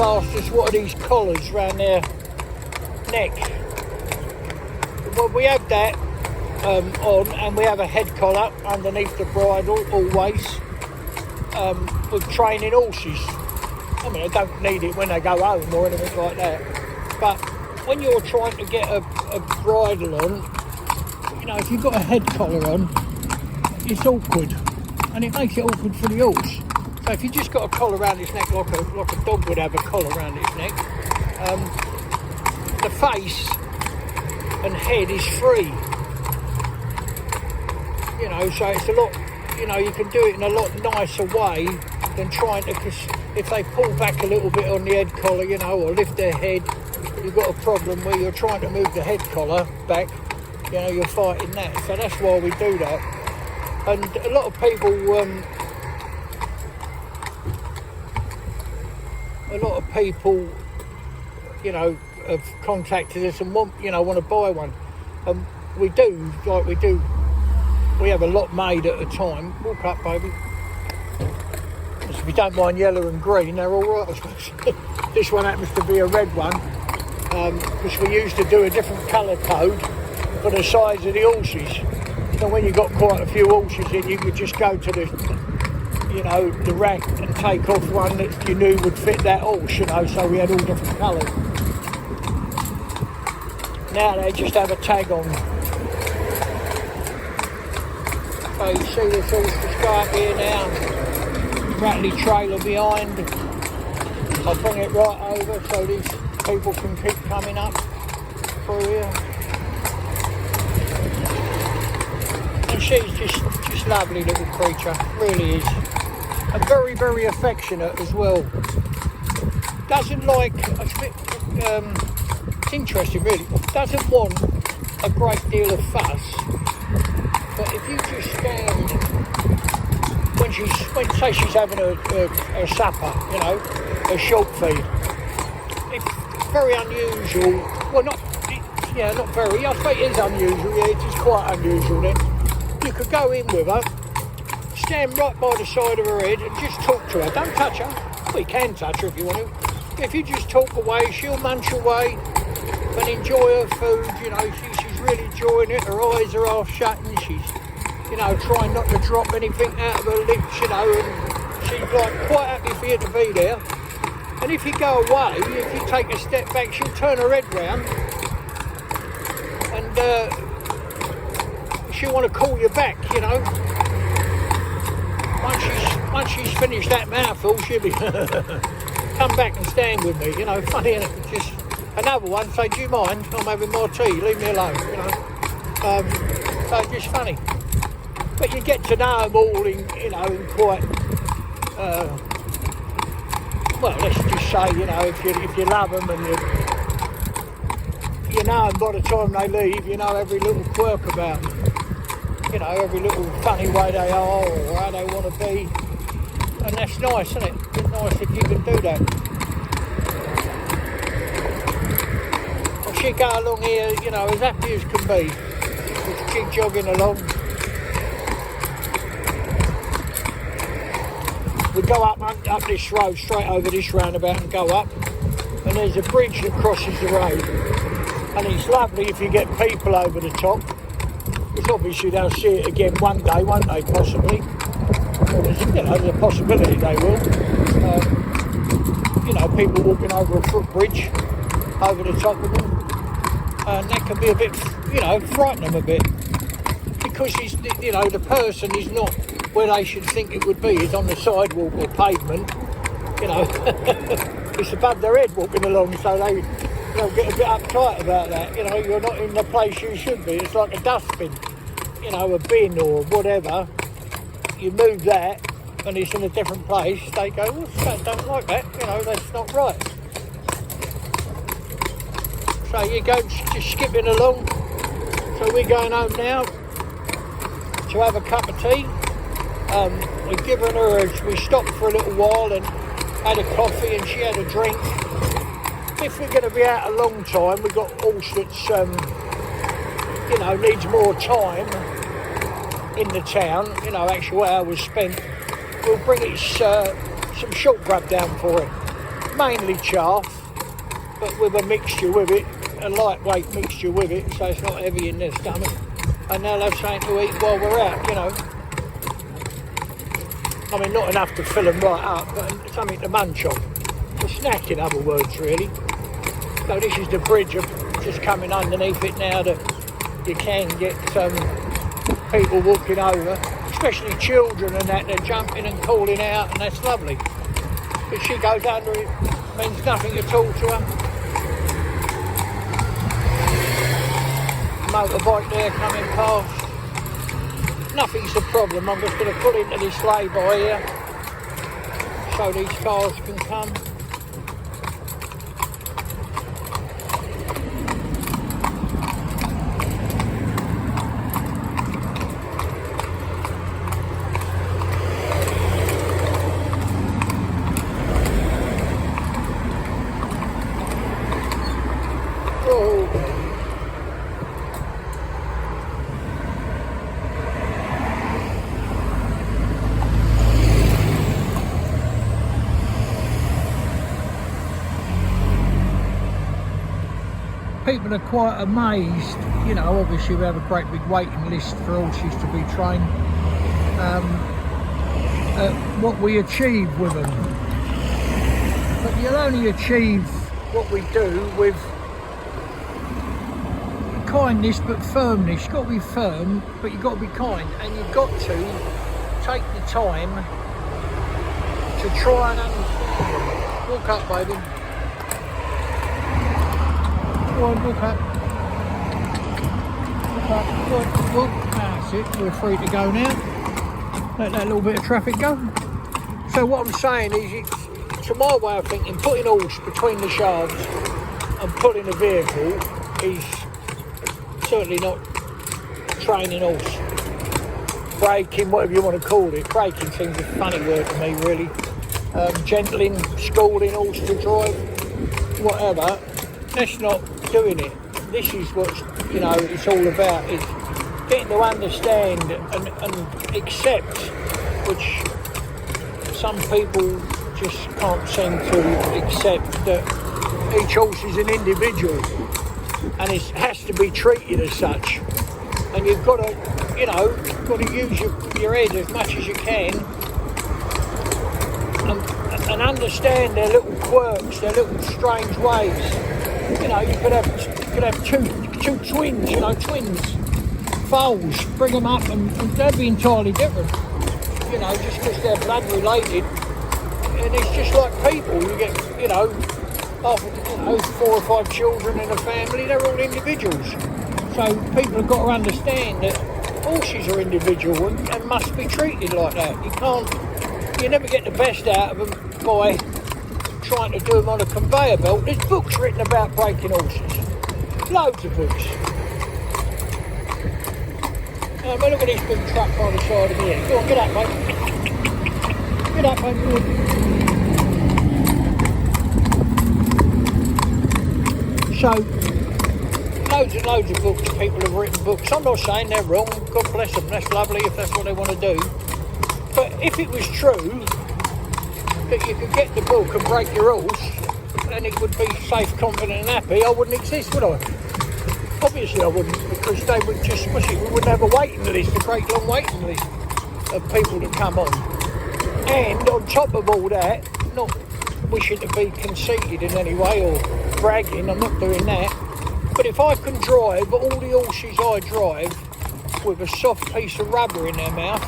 asked us what are these collars around their neck. Well, we have that on, and we have a head collar underneath the bridle always, with training horses. I mean, they don't need it when they go home or anything like that, but when you're trying to get a bridle on, you know, if you've got a head collar on, it's awkward, and it makes it awkward for the horse. So if you've just got a collar around his neck, like a dog would have a collar around his neck, the face and head is free. You know, so it's a lot, you know, you can do it in a lot nicer way than trying to, because if they pull back a little bit on the head collar, you know, or lift their head, you've got a problem where you're trying to move the head collar back, you know, you're fighting that. So that's why we do that. And a lot of people, you know, have contacted us and want to buy one. We do. We have a lot made at a time. Walk up, baby. So if you don't mind yellow and green, they're all right, I suppose. This one happens to be a red one, because we used to do a different colour code for the size of the horses. So when you got quite a few horses in, you could just go to the, you know, the rack and take off one that you knew would fit that horse, you know, so we had all different colours. Now they just have a tag on. So you see this horse just go up here now, rattly trailer behind. I'll bring it right over so these people can keep coming up through here. And she's just lovely little creature, really is. And very, very affectionate as well. Doesn't like, it's interesting really, doesn't want a great deal of fuss, but if you just stand, when say she's having a supper, you know, a short feed, it's very unusual, well not very, I think it is unusual, yeah, it is quite unusual then. You could go in with her, stand right by the side of her head and just talk to her. Don't touch her. Well, you can touch her if you want to. If you just talk away, she'll munch away and enjoy her food. You know, she's really enjoying it. Her eyes are half shut and she's, you know, trying not to drop anything out of her lips, you know, and she's like quite happy for you to be there. And if you go away, if you take a step back, she'll turn her head round and she'll want to call you back, you know. Once she's finished that mouthful, she'll be come back and stand with me, you know. Funny, isn't it? Just another one, say, do you mind? I'm having my tea, leave me alone, you know. So just funny. But you get to know them all in, you know, in quite, well, let's just say, you know, if you love them and you know them by the time they leave, you know every little quirk about them. You know, every little funny way they are or how they want to be. And that's nice, isn't it? It's nice if you can do that. And she go along here, you know, as happy as can be. Just keep jogging along. We go up this road, straight over this roundabout and go up. And there's a bridge that crosses the road. And it's lovely if you get people over the top. Because obviously they'll see it again one day, won't they, possibly? Or there's a possibility they will. You know, people walking over a footbridge, over the top of them. And that can be a bit, you know, frighten them a bit. Because, you know, the person is not where they should think it would be. It's on the sidewalk or pavement, you know. It's above their head walking along, so they'll get a bit uptight about that. You know, you're not in the place you should be. It's like a dustbin, you know, a bin or whatever. You move that and it's in a different place. They go, well, I don't like that, you know, that's not right. So you go just skipping along. So we're going home now to have a cup of tea. We've given her, we stopped for a little while and had a coffee and she had a drink. If we're going to be out a long time, we've got a horse that's, you know, needs more time in the town, you know, actual hours spent, we'll bring it some short grub down for it. mainly chaff, but with a mixture with it, a lightweight mixture with it, so it's not heavy in their stomach, and they'll have something to eat while we're out, you know. I mean, not enough to fill them right up, but something to munch on. A snack, in other words, really. So this is the bridge. I'm just coming underneath it now that you can get people walking over, especially children and that. They're jumping and calling out, and that's lovely. If she goes under, it means nothing at all to her. Motorbike there coming past. Nothing's the problem. I'm just going to pull into this lay-by here so these cars can come. People are quite amazed, you know, obviously we have a great big waiting list for horses to be trained, at what we achieve with them. But you'll only achieve what we do with kindness but firmness. You've got to be firm, but you've got to be kind, and you've got to take the time to try and understand them. Walk up, baby. Go on, walk up. Walk up, good, walk. That's it, we're free to go now. Let that little bit of traffic go. So what I'm saying is, it's, to my way of thinking, putting horse between the shafts and pulling a vehicle is certainly not training horse. Braking, whatever you want to call it. Braking seems a funny word to me, really. Gentling, schooling horse to drive, whatever. That's not doing it. This is what, you know, it's all about, is getting to understand and accept, which some people just can't seem to accept, that each horse is an individual and it has to be treated as such, and you've got to, you know, got to use your head as much as you can and understand their little quirks, their little strange ways. You know, you could have two twins, you know, twins, foals, bring them up and they'd be entirely different, you know, just because they're blood related. And it's just like people, you get, you know, after, you know, 4 or 5 children in a family, they're all individuals. So people have got to understand that horses are individual and must be treated like that. You never get the best out of them by trying to do them on a conveyor belt. There's books written about breaking horses. Loads of books. But look at this big truck by the side of here. Go on, get up, mate. Get up, mate. Go on. So, loads and loads of books. People have written books. I'm not saying they're wrong. God bless them. That's lovely if that's what they want to do. But if it was true that you could get the book and break your horse and it would be safe, confident and happy, I wouldn't exist, would I? Obviously I wouldn't, because they would just smush it. We wouldn't have a waiting list, a great long waiting list of people to come on. And on top of all that, not wishing to be conceited in any way or bragging, I'm not doing that, but if I can drive all the horses I drive with a soft piece of rubber in their mouth,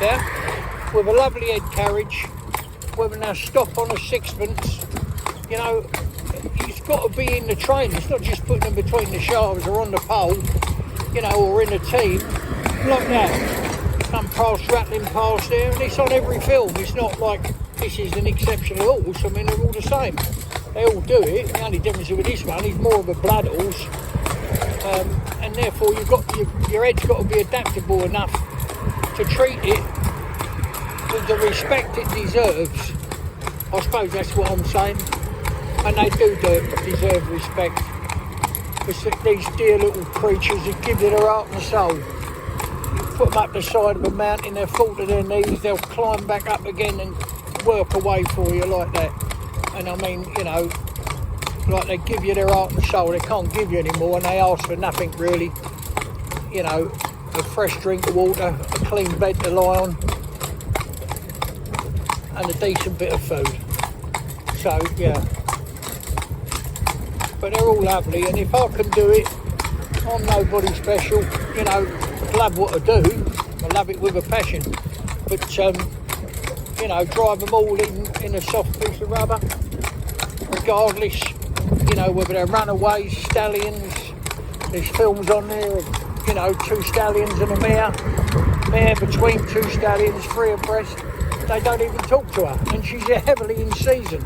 yeah, with a lovely head carriage, whether they'll stop on a sixpence, you know, it's got to be in the train. It's not just putting them between the shafts or on the pole, you know, or in a team like that. Come past, rattling past there, and it's on every film. It's not like this is an exceptional horse. I mean, they're all the same. They all do it. The only difference with this one, he's more of a blood horse, and therefore you've got your head's got to be adaptable enough to treat it with the respect it deserves. I suppose that's what I'm saying. And they do deserve respect. Because these dear little creatures that give you their heart and soul. You put them up the side of a mountain, they'll fall to their knees, they'll climb back up again and work away for you like that. And I mean, you know, like they give you their heart and soul, they can't give you any more, and they ask for nothing really. You know, a fresh drink of water, a clean bed to lie on, and a decent bit of food. So yeah, but they're all lovely, and if I can do it, I'm nobody special. You know, love what I do, I love it with a passion. But you know, drive them all in a soft piece of rubber, regardless. You know, whether they're runaways, stallions. There's films on there of, you know, 2 stallions and a mare between 2 stallions, 3 abreast. They don't even talk to her, and she's heavily in season.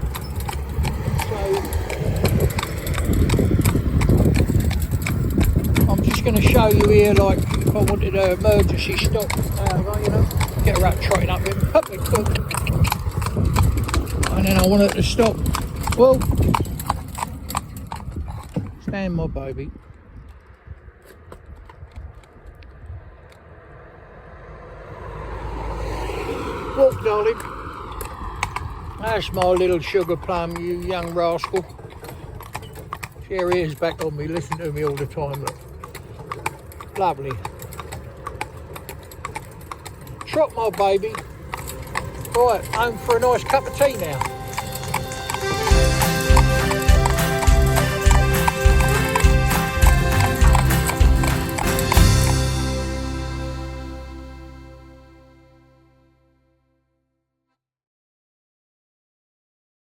So I'm just going to show you here, like, if I wanted an emergency stop, you know, get her out trotting up with public foot, and then I want her to stop. Well, stand, my baby. Walk, darling. That's my little sugar plum, you young rascal. Here he is back on me, listen to me all the time, look. Lovely. Trot, my baby. Right, home for a nice cup of tea now.